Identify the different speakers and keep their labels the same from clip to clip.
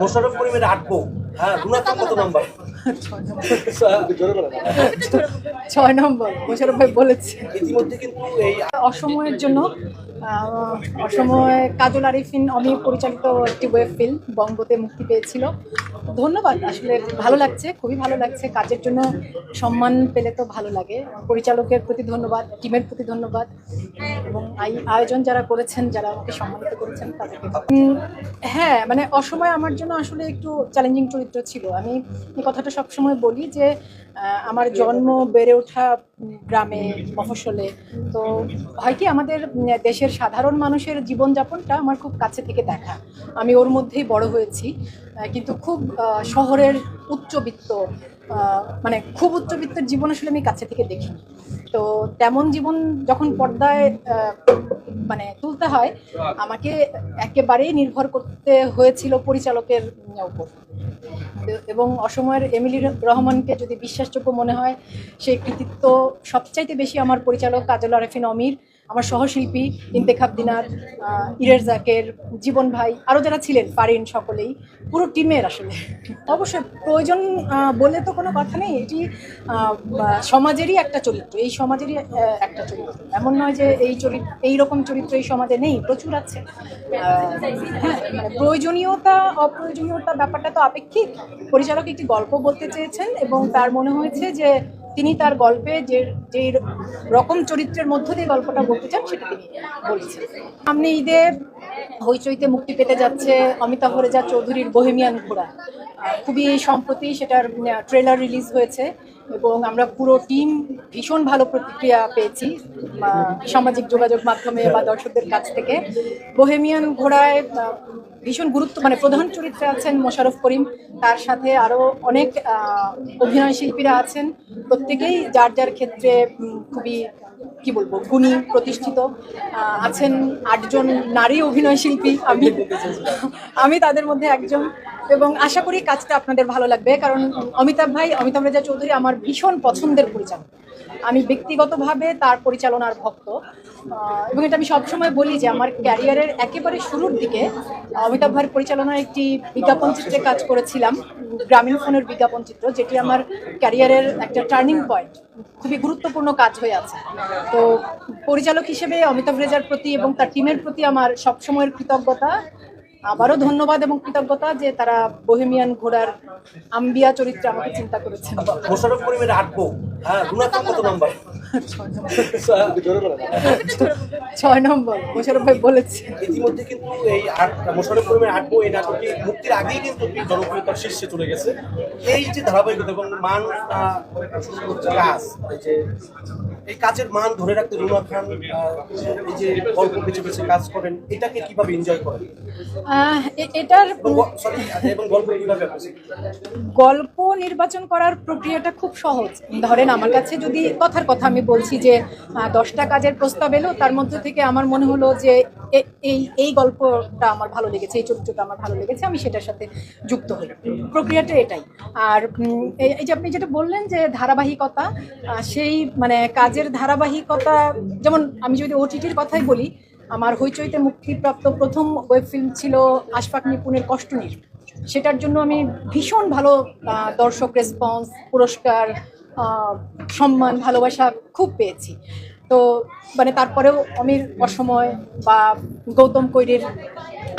Speaker 1: মোশাররফ করিমের আটবো। হ্যাঁ, রুনা খান কত নাম্বার?
Speaker 2: 6 নম্বর মোশাররফ ভাই বলেছে।
Speaker 1: ইতিমধ্যে কিন্তু এই
Speaker 2: অসময়ের জন্য অসময়ে কাজল আরিফিন অমি পরিচালিত একটি ওয়েব ফিল্ম বঙ্গতে মুক্তি পেয়েছিল। ধন্যবাদ, আসলে ভালো লাগছে, খুবই ভালো লাগছে। কাজের জন্য সম্মান পেলে তো ভালো লাগে। পরিচালকের প্রতি ধন্যবাদ, টিমের প্রতি ধন্যবাদ এবং আয়োজন যারা করেছেন, যারা আমাকে সম্মানিত করেছেন তাদেরকে। হ্যাঁ, মানে অসময় আমার জন্য আসলে একটু চ্যালেঞ্জিং চরিত্র ছিল। আমি এই কথাটা সবসময় বলি যে আমার জন্ম বেড়ে ওঠা গ্রামে, মফস্বলে। তো হয় কি, আমাদের দেশের সাধারণ মানুষের জীবনযাপনটা আমার খুব কাছে থেকে দেখা। আমি ওর মধ্যেই বড় হয়েছি, কিন্তু খুব শহরের উচ্চবিত্ত, মানে খুব উচ্চবিত্তের জীবন আসলে আমি কাছে থেকে দেখিনি। তো তেমন জীবন যখন পর্দায় মানে তুলতে হয়, আমাকে একেবারেই নির্ভর করতে হয়েছিল পরিচালকের উপর। এবং অসময়ের এমিলি রহমানকে যদি বিশ্বাসযোগ্য মনে হয়, সেই কৃতিত্ব সবচাইতে বেশি আমার পরিচালক কাজল আরিফিন অমির, আমার সহশিল্পী ইন্তেখাব দিনার, ইরের জাকের, জীবন ভাই, আরও যারা ছিলেন পারিন, সকলেই, পুরো টিমের। আসলে অবশ্যই প্রয়োজন বলে তো কোনো কথা নেই। এটি সমাজেরই একটা চরিত্র, এই সমাজেরই একটা চরিত্র। এমন নয় যে এইরকম চরিত্র এই সমাজে নেই, প্রচুর আছে। হ্যাঁ, মানে প্রয়োজনীয়তা অপ্রয়োজনীয়তা ব্যাপারটা তো আপেক্ষিক। পরিচালক একটি গল্প বলতে চেয়েছেন এবং তার মনে হয়েছে যে তিনি তার গল্পে যে রকম চরিত্রের মধ্য দিয়ে গল্পটা বলতে চান সেটা তিনি বলেছেন। সামনে ঈদে হইচইতে মুক্তি পেতে যাচ্ছে অমিতাভ রেজা চৌধুরীর বোহেমিয়ান ঘোড়া। খুবই সম্প্রতি সেটার ট্রেলার রিলিজ হয়েছে এবং আমরা পুরো টিম ভীষণ ভালো প্রতিক্রিয়া পেয়েছি সামাজিক যোগাযোগ মাধ্যমে বা দর্শকদের কাছ থেকে। বোহেমিয়ান ঘোড়ায় ভীষণ মানে প্রধান চরিত্রে আছেন মোশাররফ করিম, তার সাথে আরও অনেক অভিনয় শিল্পীরা আছেন। প্রত্যেকেই যার যার ক্ষেত্রে খুবই কি বলবো গুণী, প্রতিষ্ঠিত। আছেন 8 জন নারী অভিনয় শিল্পী, আমি তাদের মধ্যে একজন। এবং আশা করি কাজটা আপনাদের ভালো লাগবে, কারণ অমিতাভ রেজা চৌধুরী আমার ভীষণ পছন্দের পরিচালক। আমি ব্যক্তিগতভাবে তার পরিচালনার ভক্ত এবং এটা আমি সবসময় বলি যে আমার ক্যারিয়ারের একেবারে শুরুর দিকে অমিতাভ ভাইয়ের পরিচালনায় একটি বিজ্ঞাপন চিত্রে কাজ করেছিলাম, গ্রামীণ ফোনের বিজ্ঞাপন চিত্র, যেটি আমার ক্যারিয়ারের একটা টার্নিং পয়েন্ট, খুবই গুরুত্বপূর্ণ কাজ হয়ে আছে। তো পরিচালক হিসেবে অমিতাভ রেজার প্রতি এবং তার টিমের প্রতি আমার সবসময়ের কৃতজ্ঞতা। আবারও ধন্যবাদ এবং কৃতজ্ঞতা যে তারা বোহেমিয়ান ঘোড়ার আম্বিয়া চরিত্রে আমাকে চিন্তা করেছেন।
Speaker 1: মোশাররফ করিমের আটবো। হ্যাঁ, রুনা খান কত নাম্বার?
Speaker 2: 6 নম্বর মোশাররফ ভাই বলেছে।
Speaker 1: ইতিমধ্যে কিন্তু এই মোশাররফ করিমের আটবো এই নাটকটি মুক্তির আগেই কিন্তু জনপ্রিয়তার শীর্ষে চলে গেছে। এই যে ধারাবাহিকতা এবং মান কাজ, এই কাজের মান ধরে রাখতে রুনা খান এই যে গল্প বেছে বেছে কাজ করেন, এটাকে কিভাবে এনজয় করেন?
Speaker 2: এটার
Speaker 1: এবং
Speaker 2: গল্প নির্বাচন করার প্রক্রিয়াটা খুব সহজ। ধরেন আমার কাছে যদি কথার কথা আমি বলছি যে 10টা কাজের প্রস্তাব এলো, তার মধ্যে থেকে আমার মনে হলো যে এই গল্পটা আমার ভালো লেগেছে, এই চরিত্রটা আমার ভালো লেগেছে, আমি সেটার সাথে যুক্ত হই। প্রক্রিয়াটা এটাই। আর এই যে আপনি যেটা বললেন যে ধারাবাহিকতা, সেই মানে কাজের ধারাবাহিকতা, যেমন আমি যদি ওটিটির কথাই বলি, আমার হইচইতে মুক্তিপ্রাপ্ত প্রথম ওয়েব ফিল্ম ছিল আশফাক নিপুণের কষ্টনীর। সেটার জন্য আমি ভীষণ ভালো দর্শক রেসপন্স, পুরস্কার, সম্মান, ভালোবাসা খুব পেয়েছি। তো মানে তারপরেও অমির অসময় বা গৌতম কৈরির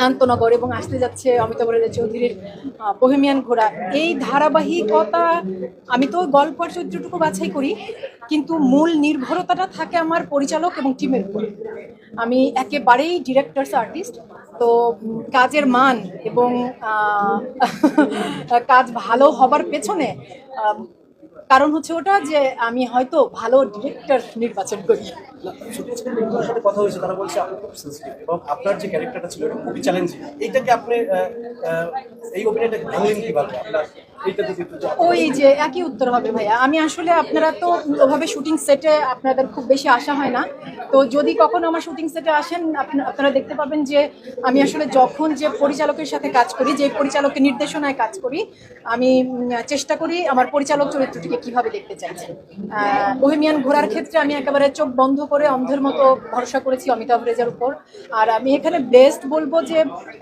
Speaker 2: আন্তনগর এবং আসতে যাচ্ছে অমিতাভ রেজা চৌধুরীর বোহেমিয়ান ঘোড়া, এই ধারাবাহিকতা, আমি তো গল্পের চরিত্রটুকু বাছাই করি, কিন্তু মূল নির্ভরতাটা থাকে আমার পরিচালক এবং টিমের উপর। আমি একেবারেই ডিরেক্টরস আর্টিস্ট। তো কাজের মান এবং কাজ ভালো হবার পেছনে কারণ হচ্ছে ওটা যে আমি হয়তো ভালো ডিরেক্টর নির্বাচন করি।
Speaker 1: সাথে কথা হয়েছে, তারা বলছে আপনি খুব সেনসিটিভ এবং আপনার যে ক্যারেক্টারটা ছিল এটা খুবই চ্যালেঞ্জিং। এইটাকে আপনি এই অভিনয়টাকে ভাঙলেন কিভাবে? আপনার এইটা যদি একটু
Speaker 2: ওই যে একই উত্তর হবে ভাইয়া। আমি আসলে আপনারা তো ওভাবে শুটিং সেটে আপনাদের খুব বেশি আসা হয় না, তো যদি কখনো আমার শুটিং সেটে আসেন আপনারা দেখতে পাবেন যে আমি আসলে যখন যে পরিচালকের সাথে কাজ করি, যে পরিচালকের নির্দেশনায় কাজ করি, আমি চেষ্টা করি আমার পরিচালক চরিত্রটিকে কিভাবে দেখতে চাইছেন। বোহেমিয়ান ঘোরার ক্ষেত্রে আমি একেবারে চোখ বন্ধ করে অন্ধের মতো ভরসা করেছি অমিতাভ রেজার উপর। আর আমি এখানে বেস্ট বলবো যে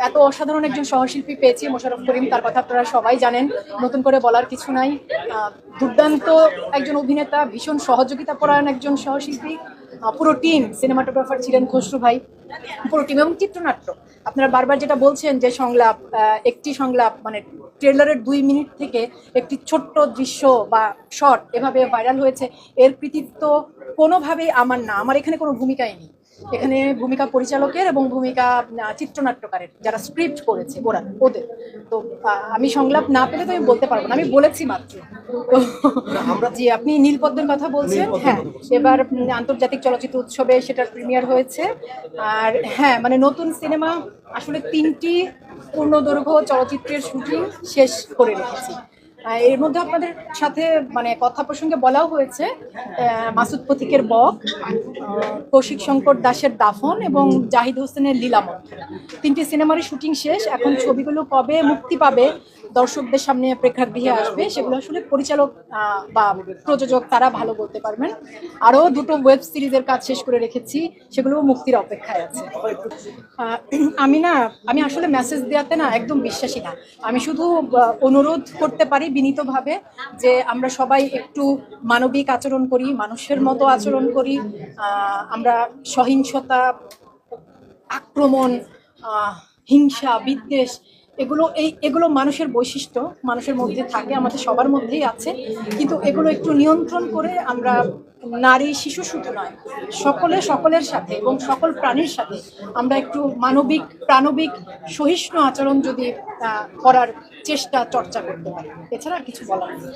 Speaker 2: এত অসাধারণ একজন সহশিল্পী পেয়েছি, মোশাররফ করিম, তার কথা আপনারা সবাই জানেন, নতুন করে বলার কিছু নাই। দুর্দান্ত একজন অভিনেতা, ভীষণ সহযোগিতা পরায়ণ একজন সহশিল্পী, পুরো টিম, সিনেমাটোগ্রাফার ছিলেন খসরু ভাই, পুরো টিম, এবং চিত্রনাট্য। আপনারা বারবার যেটা বলছেন যে সংলাপ, একটি সংলাপ মানে ট্রেলারের 2 মিনিট থেকে একটি ছোট্ট দৃশ্য বা শট এভাবে ভাইরাল হয়েছে, এর কৃতিত্ব কোনোভাবেই আমার না, আমার এখানে কোনো ভূমিকাই নেই। এখানে ভূমিকা পরিচালকের এবং ভূমিকা চিত্রনাট্যকারের, যারা স্ক্রিপ্ট করেছে ওদের। তো আমি সংলাপ না পেলে তো আমি বলতে পারবো না, আমি বলেছি মাত্র। তো জি, আপনি নীলপদ্মের কথা বলছেন। হ্যাঁ, এবার আন্তর্জাতিক চলচ্চিত্র উৎসবে সেটার প্রিমিয়ার হয়েছে। আর হ্যাঁ, মানে নতুন সিনেমা আসলে 3টি পূর্ণদৈর্ঘ্য চলচ্চিত্রের শুটিং শেষ করে রেখেছি। এর মধ্যে আপনাদের সাথে মানে কথা প্রসঙ্গে বলাও হয়েছে মাসুদ পথিকের বক, কৌশিক শঙ্কর দাসের দাফন এবং জাহিদ হোসেনের লীলামত। 3টি সিনেমারই শুটিং শেষ। এখন ছবিগুলো কবে মুক্তি পাবে, দর্শকদের সামনে প্রেক্ষাগৃহে আসবে, সেগুলো আসলে পরিচালক বা প্রযোজক তারা ভালো বলতে পারবেন। আরও 2টো ওয়েব সিরিজের কাজ শেষ করে রেখেছি, সেগুলো মুক্তির অপেক্ষায় আছে। আমি আসলে মেসেজ দেওয়াতে না একদম বিশ্বাসী না। আমি শুধু অনুরোধ করতে পারি বিনীতভাবে যে আমরা সবাই একটু মানবিক আচরণ করি, মানুষের মতো আচরণ করি। আমরা সহিংসতা, আক্রমণ, হিংসা, বিদ্বেষ, এগুলো মানুষের বৈশিষ্ট্য, মানুষের মধ্যে থাকে, আমাদের সবার মধ্যেই আছে, কিন্তু এগুলো একটু নিয়ন্ত্রণ করে আমরা নারী শিশু শুধু নয়, সকলের সাথে এবং সকল প্রাণীর সাথে আমরা একটু মানবিক, প্রাণবিক, সহিষ্ণু আচরণ যদি করার চর্চা করতে পারি, এছাড়া আর কিছু বলার নেই।